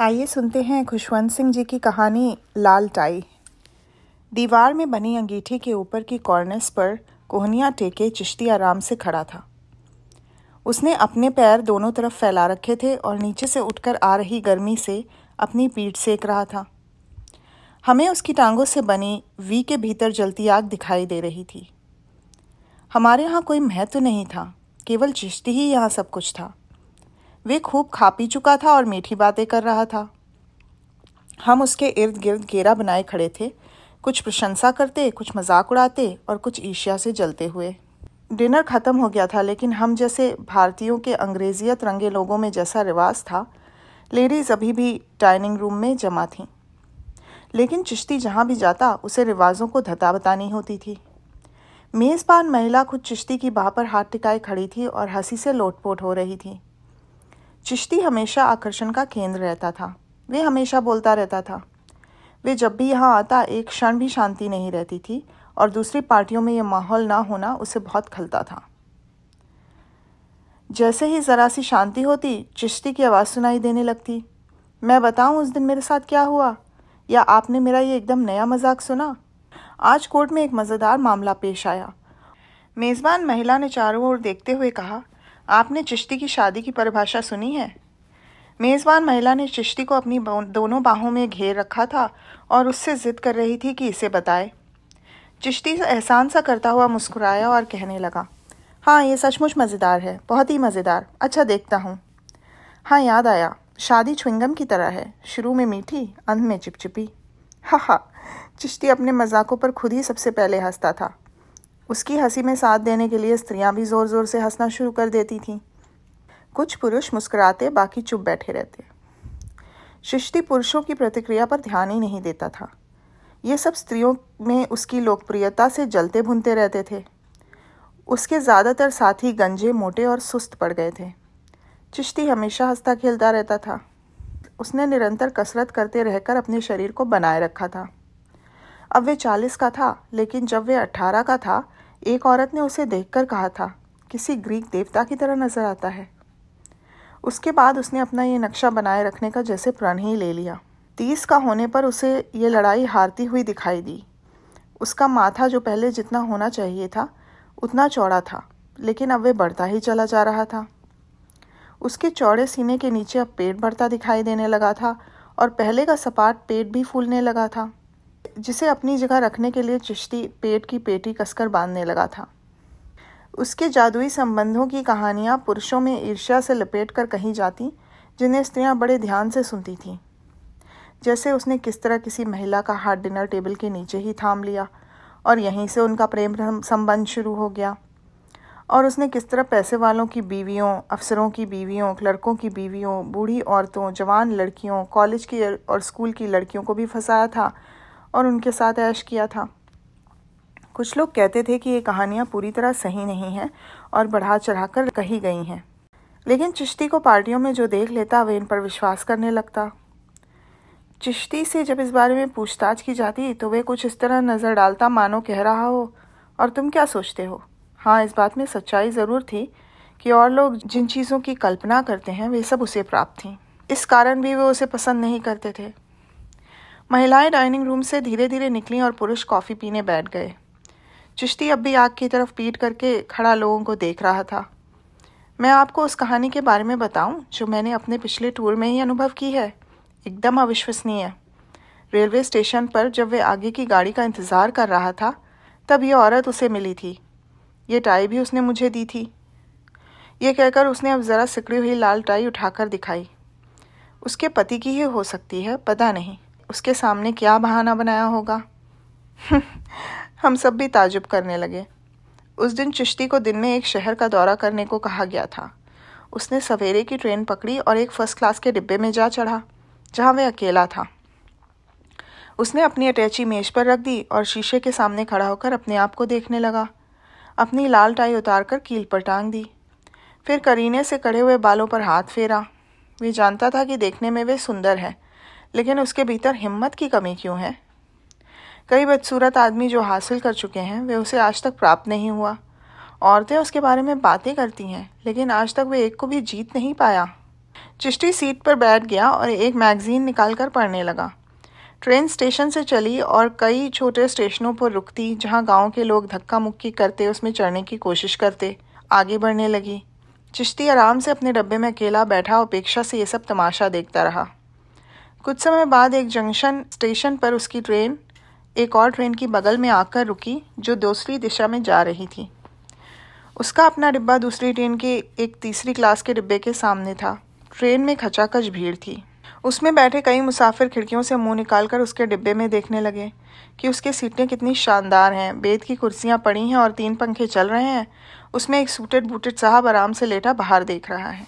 आइए सुनते हैं खुशवंत सिंह जी की कहानी लाल टाई। दीवार में बनी अंगीठी के ऊपर की कॉर्निस पर कोहनियाँ टेके चिश्ती आराम से खड़ा था। उसने अपने पैर दोनों तरफ फैला रखे थे और नीचे से उठकर आ रही गर्मी से अपनी पीठ सेक रहा था। हमें उसकी टांगों से बनी वी के भीतर जलती आग दिखाई दे रही थी। हमारे यहाँ कोई महत्व नहीं था, केवल चिश्ती ही यहाँ सब कुछ था। वे खूब खा पी चुका था और मीठी बातें कर रहा था। हम उसके इर्द गिर्द घेरा बनाए खड़े थे, कुछ प्रशंसा करते, कुछ मजाक उड़ाते और कुछ ईर्ष्या से जलते हुए। डिनर ख़त्म हो गया था, लेकिन हम जैसे भारतीयों के अंग्रेजियत रंगे लोगों में जैसा रिवाज था, लेडीज़ अभी भी डाइनिंग रूम में जमा थीं। लेकिन चिश्ती जहाँ भी जाता उसे रिवाजों को धता बतानी होती थी। मेज़बान महिला खुद चिश्ती की बाह पर हाथ टिकाए खड़ी थी और हंसी से लोटपोट हो रही थी। चिश्ती हमेशा आकर्षण का केंद्र रहता था। वे हमेशा बोलता रहता था। वे जब भी यहाँ आता एक क्षण भी शांति नहीं रहती थी और दूसरी पार्टियों में यह माहौल ना होना उसे बहुत खलता था। जैसे ही ज़रा सी शांति होती, चिश्ती की आवाज़ सुनाई देने लगती। मैं बताऊँ उस दिन मेरे साथ क्या हुआ, या आपने मेरा ये एकदम नया मजाक सुना? आज कोर्ट में एक मज़ेदार मामला पेश आया। मेज़बान महिला ने चारों ओर देखते हुए कहा, आपने चिश्ती की शादी की परिभाषा सुनी है? मेज़बान महिला ने चिश्ती को अपनी दोनों बाहों में घेर रखा था और उससे जिद कर रही थी कि इसे बताए। चिश्ती एहसान सा करता हुआ मुस्कुराया और कहने लगा, हाँ, ये सचमुच मज़ेदार है, बहुत ही मज़ेदार। अच्छा, देखता हूँ। हाँ, याद आया, शादी च्युइंगम की तरह है, शुरू में मीठी, अंत में चिपचिपी। हा। चिश्ती अपने मजाकों पर खुद ही सबसे पहले हंसता था। उसकी हंसी में साथ देने के लिए स्त्रियां भी ज़ोर ज़ोर से हंसना शुरू कर देती थीं। कुछ पुरुष मुस्कुराते, बाकी चुप बैठे रहते। चिश्ती पुरुषों की प्रतिक्रिया पर ध्यान ही नहीं देता था। ये सब स्त्रियों में उसकी लोकप्रियता से जलते भुनते रहते थे। उसके ज़्यादातर साथी गंजे, मोटे और सुस्त पड़ गए थे। चिश्ती हमेशा हंसता खेलता रहता था। उसने निरंतर कसरत करते रहकर अपने शरीर को बनाए रखा था। अब वे 40 का था, लेकिन जब वे 18 का था, एक औरत ने उसे देखकर कहा था, किसी ग्रीक देवता की तरह नजर आता है। उसके बाद उसने अपना ये नक्शा बनाए रखने का जैसे प्रण ही ले लिया। 30 का होने पर उसे ये लड़ाई हारती हुई दिखाई दी। उसका माथा जो पहले जितना होना चाहिए था उतना चौड़ा था, लेकिन अब वे बढ़ता ही चला जा रहा था। उसके चौड़े सीने के नीचे अब पेट बढ़ता दिखाई देने लगा था और पहले का सपाट पेट भी फूलने लगा था, जिसे अपनी जगह रखने के लिए चिश्ती पेट की पेटी कसकर बांधने लगा था। उसके जादुई संबंधों की कहानियाँ पुरुषों में ईर्ष्या से लपेट कर कही जाती, जिन्हें स्त्रियां बड़े ध्यान से सुनती थीं। जैसे उसने किस तरह किसी महिला का हाथ डिनर टेबल के नीचे ही थाम लिया और यहीं से उनका प्रेम संबंध शुरू हो गया। और उसने किस तरह पैसे वालों की बीवियों, अफसरों की बीवियों, क्लर्कों की बीवियों, बूढ़ी औरतों, जवान लड़कियों, कॉलेज की और स्कूल की लड़कियों को भी फंसाया था और उनके साथ ऐश किया था। कुछ लोग कहते थे कि ये कहानियाँ पूरी तरह सही नहीं हैं और बढ़ा चढ़ाकर कही गई हैं, लेकिन चिश्ती को पार्टियों में जो देख लेता वे इन पर विश्वास करने लगता। चिश्ती से जब इस बारे में पूछताछ की जाती तो वे कुछ इस तरह नज़र डालता मानो कह रहा हो, और तुम क्या सोचते हो? हाँ, इस बात में सच्चाई ज़रूर थी कि और लोग जिन चीज़ों की कल्पना करते हैं वे सब उसे प्राप्त थीं। इस कारण भी वे उसे पसंद नहीं करते थे। महिलाएं डाइनिंग रूम से धीरे धीरे निकलीं और पुरुष कॉफ़ी पीने बैठ गए। चिश्ती अब भी आग की तरफ पीठ करके खड़ा लोगों को देख रहा था। मैं आपको उस कहानी के बारे में बताऊं जो मैंने अपने पिछले टूर में ही अनुभव की है। एकदम अविश्वसनीय। रेलवे स्टेशन पर जब वे आगे की गाड़ी का इंतज़ार कर रहा था, तब यह औरत उसे मिली थी। ये टाई भी उसने मुझे दी थी। ये कहकर उसने अब ज़रा सिकड़ी हुई लाल टाई उठाकर दिखाई। उसके पति की ही हो सकती है, पता नहीं उसके सामने क्या बहाना बनाया होगा। हम सब भी ताजुब करने लगे। उस दिन चिश्ती को दिन में एक शहर का दौरा करने को कहा गया था। उसने सवेरे की ट्रेन पकड़ी और एक फर्स्ट क्लास के डिब्बे में जा चढ़ा, जहाँ वह अकेला था। उसने अपनी अटैची मेज पर रख दी और शीशे के सामने खड़ा होकर अपने आप को देखने लगा। अपनी लाल टाई उतारकर कील पर टांग दी। फिर करीने से कड़े हुए बालों पर हाथ फेरा। वे जानता था कि देखने में वे सुंदर है, लेकिन उसके भीतर हिम्मत की कमी क्यों है? कई बदसूरत आदमी जो हासिल कर चुके हैं वे उसे आज तक प्राप्त नहीं हुआ। औरतें उसके बारे में बातें करती हैं, लेकिन आज तक वे एक को भी जीत नहीं पाया। चिश्ती सीट पर बैठ गया और एक मैगज़ीन निकालकर पढ़ने लगा। ट्रेन स्टेशन से चली और कई छोटे स्टेशनों पर रुकती, जहां गांव के लोग धक्का मुक्की करते उसमें चढ़ने की कोशिश करते। आगे बढ़ने लगी। चिश्ती आराम से अपने डब्बे में अकेला बैठा उपेक्षा से ये सब तमाशा देखता रहा। कुछ समय बाद एक जंक्शन स्टेशन पर उसकी ट्रेन एक और ट्रेन की बगल में आकर रुकी, जो दूसरी दिशा में जा रही थी। उसका अपना डिब्बा दूसरी ट्रेन के एक तीसरी क्लास के डिब्बे के सामने था। ट्रेन में खचाखच भीड़ थी। उसमें बैठे कई मुसाफिर खिड़कियों से मुंह निकालकर उसके डिब्बे में देखने लगे कि उसकी सीटें कितनी शानदार हैं। बेत की कुर्सियां पड़ी हैं और 3 पंखे चल रहे हैं। उसमें एक सूटेड बूटेड साहब आराम से लेटा बाहर देख रहा है।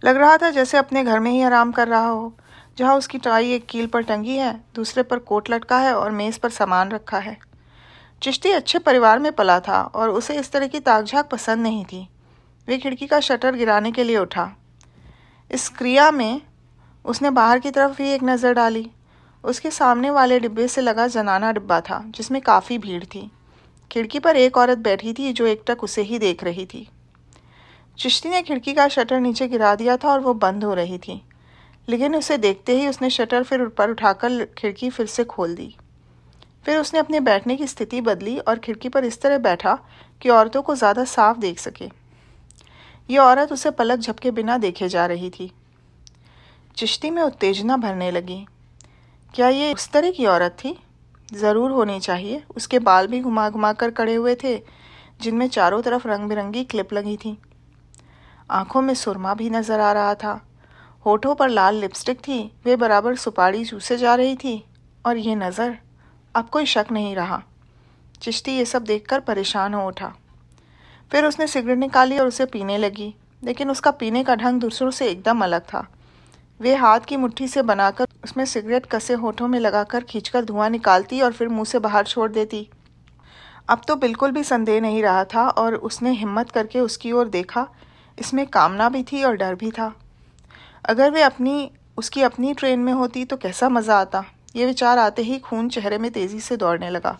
लग रहा था जैसे अपने घर में ही आराम कर रहा हो, जहाँ उसकी टाई एक कील पर टंगी है, दूसरे पर कोट लटका है और मेज़ पर सामान रखा है। चिश्ती अच्छे परिवार में पला था और उसे इस तरह की ताकझाक पसंद नहीं थी। वे खिड़की का शटर गिराने के लिए उठा। इस क्रिया में उसने बाहर की तरफ भी एक नज़र डाली। उसके सामने वाले डिब्बे से लगा जनाना डिब्बा था, जिसमें काफ़ी भीड़ थी। खिड़की पर एक औरत बैठी थी जो एकटक उसे ही देख रही थी। चिश्ती ने खिड़की का शटर नीचे गिरा दिया था और वो बंद हो रही थी, लेकिन उसे देखते ही उसने शटर फिर ऊपर उठाकर खिड़की फिर से खोल दी। फिर उसने अपने बैठने की स्थिति बदली और खिड़की पर इस तरह बैठा कि औरतों को ज़्यादा साफ देख सके। ये औरत उसे पलक झपके बिना देखे जा रही थी। चिश्ती में उत्तेजना भरने लगी। क्या ये उस तरह की औरत थी? ज़रूर होनी चाहिए। उसके बाल भी घुमा घुमा कर कड़े हुए थे, जिनमें चारों तरफ रंग बिरंगी क्लिप लगी थी। आंखों में सुरमा भी नज़र आ रहा था। होठों पर लाल लिपस्टिक थी, वे बराबर सुपारी चूसे जा रही थी। और ये नज़र, अब कोई शक नहीं रहा। चिश्ती ये सब देखकर परेशान हो उठा। फिर उसने सिगरेट निकाली और उसे पीने लगी, लेकिन उसका पीने का ढंग दूसरों से एकदम अलग था। वे हाथ की मुट्ठी से बनाकर उसमें सिगरेट कसे होठों में लगाकर खींचकर धुआं निकालती और फिर मुंह से बाहर छोड़ देती। अब तो बिल्कुल भी संदेह नहीं रहा था और उसने हिम्मत करके उसकी ओर देखा। इसमें कामना भी थी और डर भी था। अगर वे उसकी अपनी ट्रेन में होती तो कैसा मज़ा आता। ये विचार आते ही खून चेहरे में तेज़ी से दौड़ने लगा।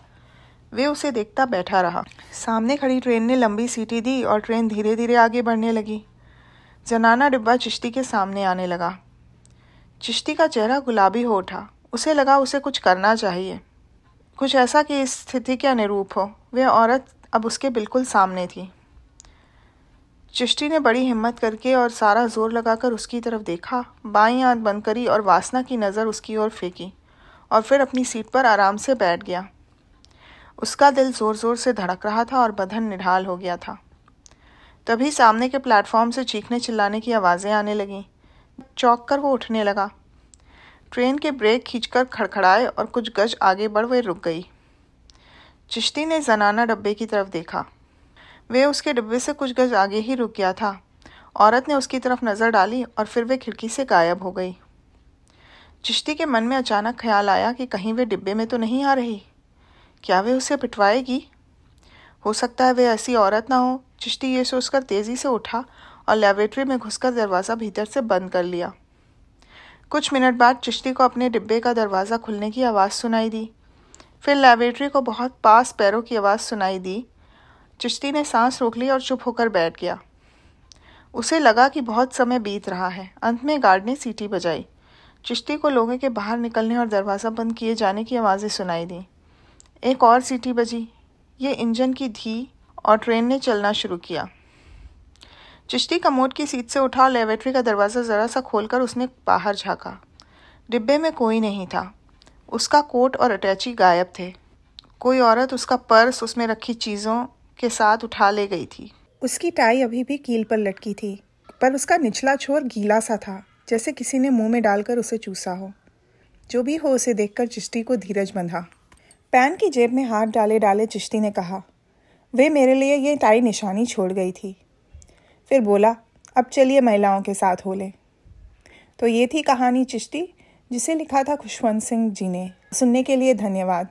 वे उसे देखता बैठा रहा। सामने खड़ी ट्रेन ने लंबी सीटी दी और ट्रेन धीरे धीरे आगे बढ़ने लगी। जनाना डिब्बा चिश्ती के सामने आने लगा। चिश्ती का चेहरा गुलाबी हो उठा। उसे लगा उसे कुछ करना चाहिए, कुछ ऐसा कि इस स्थिति के अनुरूप हो। वह औरत अब उसके बिल्कुल सामने थी। चिश्ती ने बड़ी हिम्मत करके और सारा जोर लगाकर उसकी तरफ देखा, बाईं आंख बंद करी और वासना की नज़र उसकी ओर फेंकी और फिर अपनी सीट पर आराम से बैठ गया। उसका दिल ज़ोर ज़ोर से धड़क रहा था और बदन निढाल हो गया था। तभी सामने के प्लेटफॉर्म से चीखने चिल्लाने की आवाज़ें आने लगीं। चौंक कर वो उठने लगा। ट्रेन के ब्रेक खींचकर खड़खड़ाए और कुछ गज आगे बढ़ वे रुक गई। चिश्ती ने जनाना डब्बे की तरफ देखा। वे उसके डिब्बे से कुछ गज आगे ही रुक गया था। औरत ने उसकी तरफ नज़र डाली और फिर वे खिड़की से गायब हो गई। चिश्ती के मन में अचानक ख्याल आया कि कहीं वे डिब्बे में तो नहीं आ रही। क्या वे उसे पिटवाएगी? हो सकता है वे ऐसी औरत ना हो। चिश्ती ये सोचकर तेज़ी से उठा और लेबोरेटरी में घुसकर दरवाज़ा भीतर से बंद कर लिया। कुछ मिनट बाद चिश्ती को अपने डिब्बे का दरवाज़ा खुलने की आवाज़ सुनाई दी। फिर लेबोरेटरी को बहुत पास पैरों की आवाज़ सुनाई दी। चिश्ती ने सांस रोक ली और चुप होकर बैठ गया। उसे लगा कि बहुत समय बीत रहा है। अंत में गार्ड ने सीटी बजाई। चिश्ती को लोगों के बाहर निकलने और दरवाज़ा बंद किए जाने की आवाज़ें सुनाई दी। एक और सीटी बजी। ये इंजन की थी और ट्रेन ने चलना शुरू किया। चिश्ती कमोड की सीट से उठा और लेबोरेटरी का दरवाज़ा ज़रा सा खोलकर उसने बाहर झाँका। डिब्बे में कोई नहीं था। उसका कोट और अटैची गायब थे। कोई औरत उसका पर्स उसमें रखी चीज़ों के साथ उठा ले गई थी। उसकी टाई अभी भी कील पर लटकी थी, पर उसका निचला छोर गीला सा था, जैसे किसी ने मुंह में डालकर उसे चूसा हो। जो भी हो, उसे देखकर चिश्ती को धीरज बंधा। पैंट की जेब में हाथ डाले डाले चिश्ती ने कहा, वे मेरे लिए ये टाई निशानी छोड़ गई थी। फिर बोला, अब चलिए महिलाओं के साथ हो लें। तो ये थी कहानी चिश्ती, जिसे लिखा था खुशवंत सिंह जी ने। सुनने के लिए धन्यवाद।